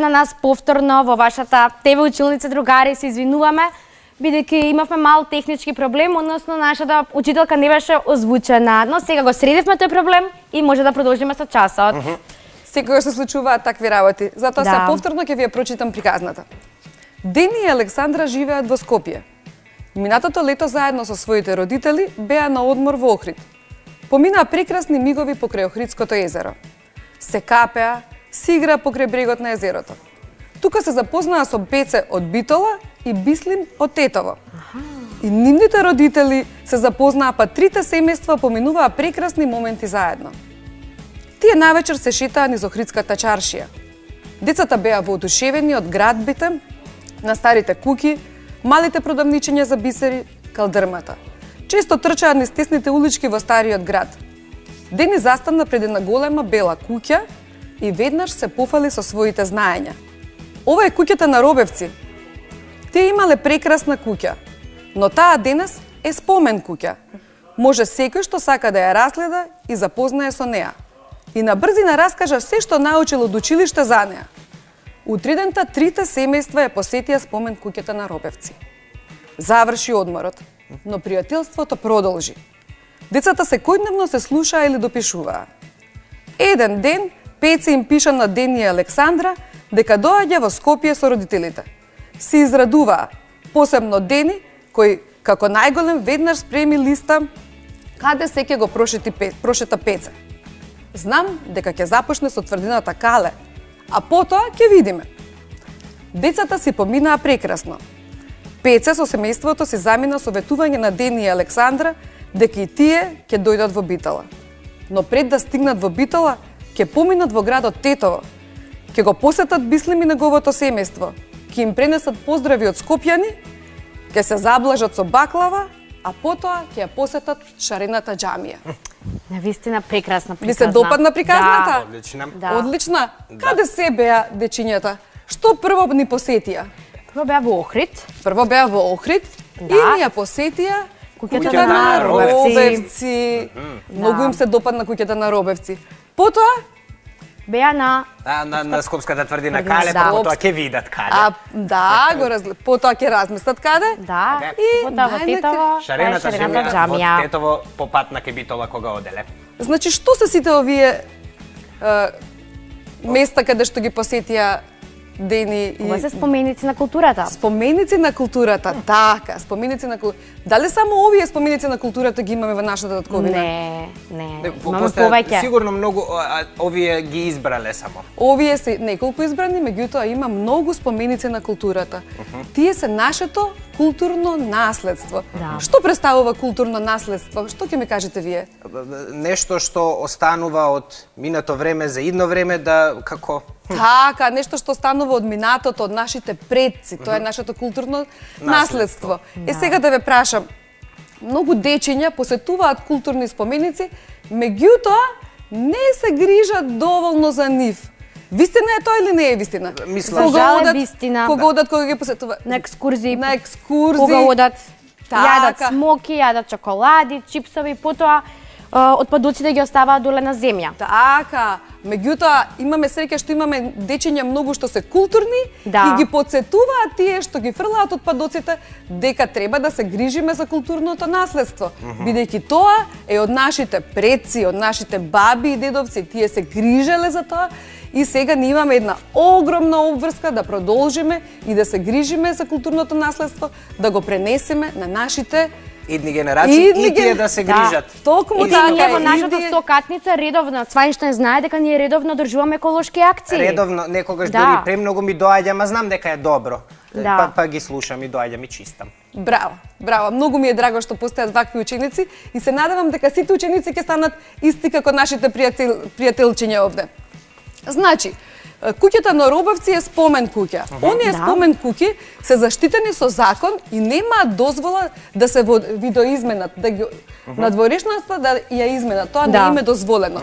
на нас повторно во вашата ТВ училница, другари, се извинуваме, бидејќи имавме мал технички проблем, односно нашата учителка не беше озвучена. Но сега го средивме тој проблем и може да продолжиме со часот. Секогаш се случуваат такви работи, затоа сега повторно ќе ви ја прочитам приказната. Дени и Александра живеат во Скопје. Минатото лето заедно со своите родители беа на одмор во Охрид. Поминаа прекрасни мигови покрај Охридското езеро. Се капеа, си играа покрај брегот на езерото. Тука се запознаа со Беце од Битола и Бислим од Тетово. И нивните родители се запознаа, па трите семејства поминуваа прекрасни моменти заедно. Тие навечер се шетаа низ Охридската чаршија. Децата беа воодушевени од градбите на старите куќи, малите продавничиња за бисери, калдрмата. Често трчаат низ тесните улички во стариот град. Дени застанна пред една голема бела куќа и веднаш се пофали со своите знаења. Ова е куќата на Робевци. Тие имале прекрасна куќа, но таа денес е спомен куќа. Може секој што сака да ја разгледа и запознае со неа. И на брзина раскажа се што научил од училиште за неа. Утридента трите семејства ја посетија спомен куќата на Робевци. Заврши одморот, но пријателството продолжи. Децата секојдневно се слушаа или допишуваа. Еден ден Пеце им пиша на Дени и Александра дека доаѓа во Скопје со родителите. Се израдуваа, посебно Дени, кој како најголем веднаш спреми листа каде се ќе го прошета Пеце. Знам дека ќе започне со тврдината Кале, а потоа ќе видиме. Децата си поминаа прекрасно. Пеце со семејството си замина советување на Дени и Александра дека и тие ќе дојдат во Битола. Но пред да стигнат во Битола, ќе поминат во градот Тетово. Ќе го посетат Бислим и неговото семејство, ќе им пренесат поздрави од скопјани, ќе се заблажат со баклава, а потоа ќе ја посетат шарената џамија. Навистина прекрасна приказна. Ви се допадна приказната? Да. Одлична. Да. Одлична. Каде се беа дечињата? Што прво ни посетија? Прво беа во Охрид. Прво беа во Охрид и ни ја посетија куќата на Робевци. Многу им се допадна куќата на Робевци. Потоа беа на На Скопската тврдина Тврдина, Кале, да. потоа ќе видат Кале. потоа ќе разместат каде? Да, И потоа во најнакрај Тетово, Шарената џамија. во Тетово по пат на Кебитола кога оделе. Значи, што се сите овие места каде што ги посетија Дени Ова се и споменици на културата. споменици на културата? Така, споменици на културата. Дали само овие споменици на културата ги имаме во нашата татковина? Не, имаме Постојат повеќе. Сигурно многу овие ги избрале само. Овие се неколку избрани, меѓутоа има многу споменици на културата. Тие се нашето културно наследство. Да. Што представува културно наследство? Што ќе ми кажете вие? Нешто што останува од минато време за идно време да како Така, нешто што станува од минатото, од нашите предци, тоа е нашето културно наследство. Сега да ве прашам, многу дечиња посетуваат културни споменици, меѓутоа не се грижат доволно за нив. Вистина е тоа или не е вистина? Мислам, За жал е вистина. Кога ги посетуваат? На екскурзии. На екскурзии. Кога одат, јадат Така. смоки, јадат чоколади, чипсови, потоа отпадоците ги оставаат доле на земја. Така, меѓутоа имаме среќа што имаме дечиња многу што се културни Да. и ги потсетуваат тие што ги фрлаат отпадоците дека треба да се грижиме за културното наследство, бидејќи тоа е од нашите предци, од нашите баби и дедовци, тие се грижеле за тоа и сега ние имаме една огромна обврска да продолжиме и да се грижиме за културното наследство, да го пренесеме на нашите идни генерации Идни и тие ген- да се Да. грижат. Токму И така, ние во и нашата ние- стокатница редовно, Цвајнштайн знае дека ние редовно одржуваме еколошки акции. Редовно, некогаш Да. дури премногу ми доаѓа, ама знам дека е добро. Да. Па ги слушам и доаѓам и чистам. Браво, браво. Многу ми е драго што постојат вакви ученици и се надевам дека сите ученици ќе станат исти како нашите пријателчиња овде. Значи, куќата на Робевци е спомен куќа. Оние Да. спомен куќи се заштитени со закон и немаат дозвола да се видоизменат, да ги на дворешноста да ја изменат. Тоа Да. не им е дозволено.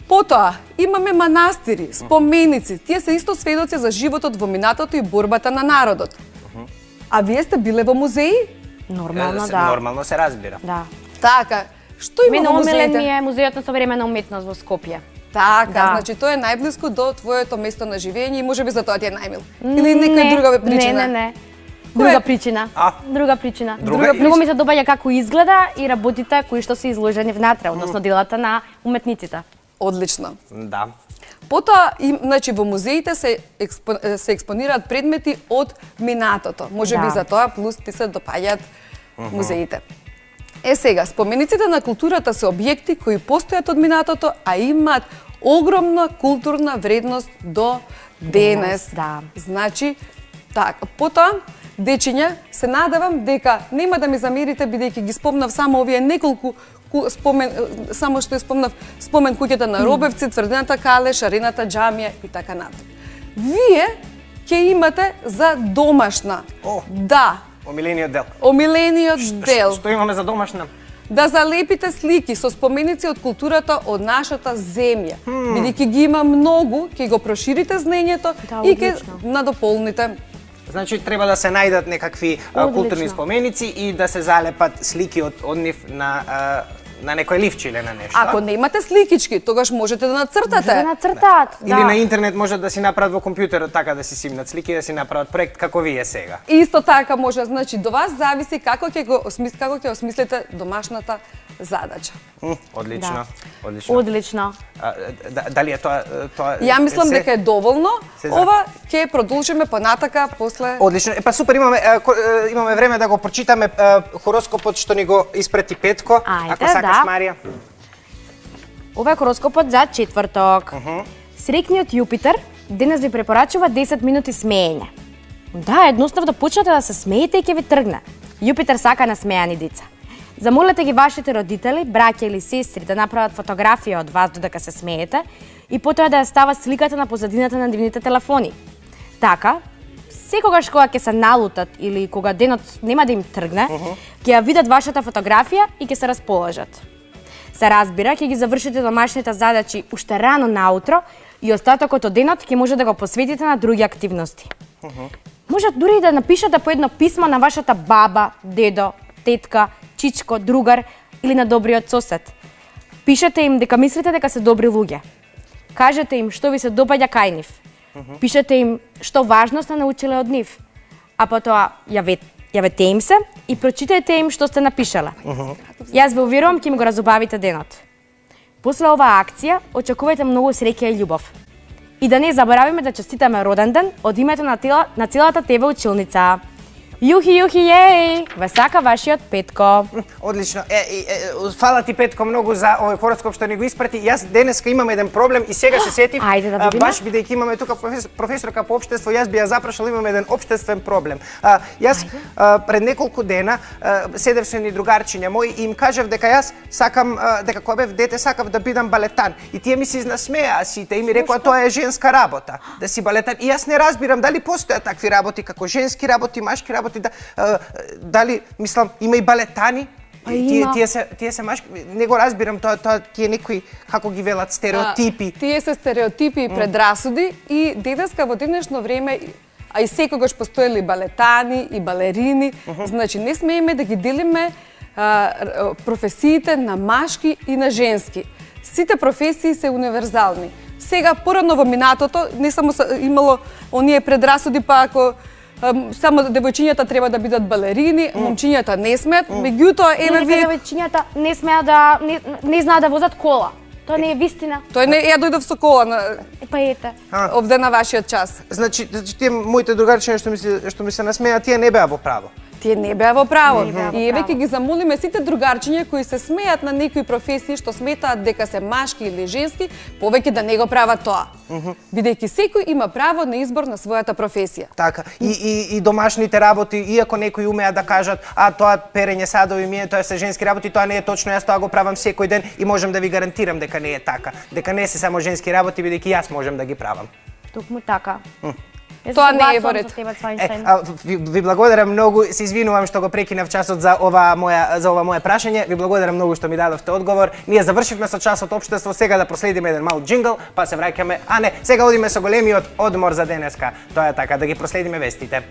Потоа, имаме манастири, споменици. Тие се исто сведоци за животот во минатото и борбата на народот. А вие сте биле во музеи? Нормално, да. Нормално се разбира. Да. Така. Што има Мене во омилен ми музеите? е музејот на современа уметност во Скопје. Така, Да. значи тоа е најблиску до твоето место на живење и можеби за тоа ти е најмил. Или нека друга причина. Не. Друга причина. Друга причина. Многу ми се добаѓа како изгледа и работите кои што се изложени внатре, односно делата на уметниците. Одлично. Да. Потоа, значи, во музеите се експонираат предмети од минатото. Можеби Да. за тоа плюс ти се допаѓаат музеите. Сега, спомениците на културата се објекти кои постојат од минатото, а имаат огромна културна вредност до денес. Да. Значи, така, потоа, дечиња, се надевам дека нема да ми замерите бидејќи ги спомнав само овие неколку само што спомнав спомен куќата на Робевци, Тврдената кале, Шарената џамија и така натаму. Вие ќе имате за домашна. Да, Омилениот дел. омилениот дел. Што имаме за домашна? Да залепите слики со споменици од културата од нашата земја. Бидејќи ги има многу, ќе го проширите знаењето Да, и ќе одлично. надополните. Значи треба да се најдат некакви културни споменици и да се залепат слики од нив на некој ливче или на нешто. Ако немате сликички, тогаш можете да нацртате. Да нацртаат, да. Или на интернет може да си направат во компјутерот така да си симнат слики и да си направат проект како вие сега. Исто така може, значи до вас зависи како ќе осмислите домашната задача. Одлично. Да. Одлично. Одлично. Дали е тоа Ја мислам се? дека е доволно. Се за. Ова ќе продолжиме понатака после. Одлично. Па супер, имаме време да го прочитаме хороскопот што ни го испрати Петко. Ајде, Ако сакаш, да. Марија. Ова е хороскопот за четврток. Среќниот Јупитер денес ви препорачува 10 минути смеење. Да, едноставно почнете да се смеете и ќе ви тргне. Јупитер сака насмеани деца. Замолете ги вашите родители, браќа или сестри да направат фотографија од вас додека се смеете и потоа да ја стават сликата на позадината на нивните телефони. Така, секогаш кога ќе се налутат или кога денот нема да им тргне, ќе ја видат вашата фотографија и ќе се расположат. Се разбира, ќе ги завршите домашните задачи уште рано наутро и остатокот од денот ќе може да го посветите на други активности. Може дури и да напишете по едно писмо на вашата баба, дедо, тетка, чичко, другар или на добриот сосед. Пишете им дека мислите дека се добри луѓе. Кажете им што ви се допаѓа кај нив. Пишете им што важно сте научиле од нив. А потоа јавете им се и прочитајте им што сте напишале. Јас ве уверувам ќе ми го разубавите денот. После оваа акција очекувајте многу среќа и љубов. И да не заборавиме да честитаме роден ден од името на целата ТВ училница. Јухи, јеј! Ве сака вашиот Петко. Одлично. Фала ти Петко многу за овој хороскоп што ни го испрати. Јас денеска имам еден проблем и сега се сетив. Ајде да видиме. Баш бидејќи имаме тука професорка по општество, јас би ја запрашал, имам еден општествен проблем. Јас пред неколку дена седев со едни другарчиња мои и им кажав дека јас сакам дека кога бев дете сакав да бидам балетан. И тие ми се изнасмеа сите и ми рекоа тоа е женска работа, да си балетан. И јас не разбирам дали постојат такви работи како женски работи, машки работи. Дали, мислам, има и балетани? Тие се машки, не го разбирам, тоа тие некои, како ги велат, стереотипи. Тие се стереотипи и предрасуди и денеска во денешно време, а и секогаш постоеле балетани и балерини, значи не смееме да ги делиме професиите на машки и на женски. Сите професии се универзални. Сега, порано во минатото, не само имало оние предрасуди, па ако само девојчињата треба да бидат балерини, момчињата не смеат, меѓутоа еве вие Девојчињата не смеат да не знаат да возат кола. Тоа не е вистина. Тој не ја дојдов со кола на Па ете. овде на вашиот час. Значи тие моите другарчиња што ми се насмеа, тие не беа во право. Тие не беа во право. Не беа во И еве право. ќе ги замолиме сите другарчиња кои се смеат на некои професии што сметаат дека се машки или женски, повеќе да не го прават тоа. Бидејќи секој има право на избор на својата професија. Така. И домашните работи, иако некои умеат да кажат, тоа перење садови ми е, тоа се женски работи, тоа не е точно, јас тоа го правам секој ден и можам да ви гарантирам дека не е така. Дека не се само женски работи, бидејќи јас можам да ги правам. Токму така. Тоа не е во ред. Ви благодарам многу, се извинувам што го прекинав часот за ова моje прашање. Ви благодарам многу што ми дадовте одговор. Ние завршивме со часот општество, сега да проследиме еден мал џингл, па се враќаме. А не, сега одиме со големиот одмор за денеска. Тоа е така, да ги проследиме вестите.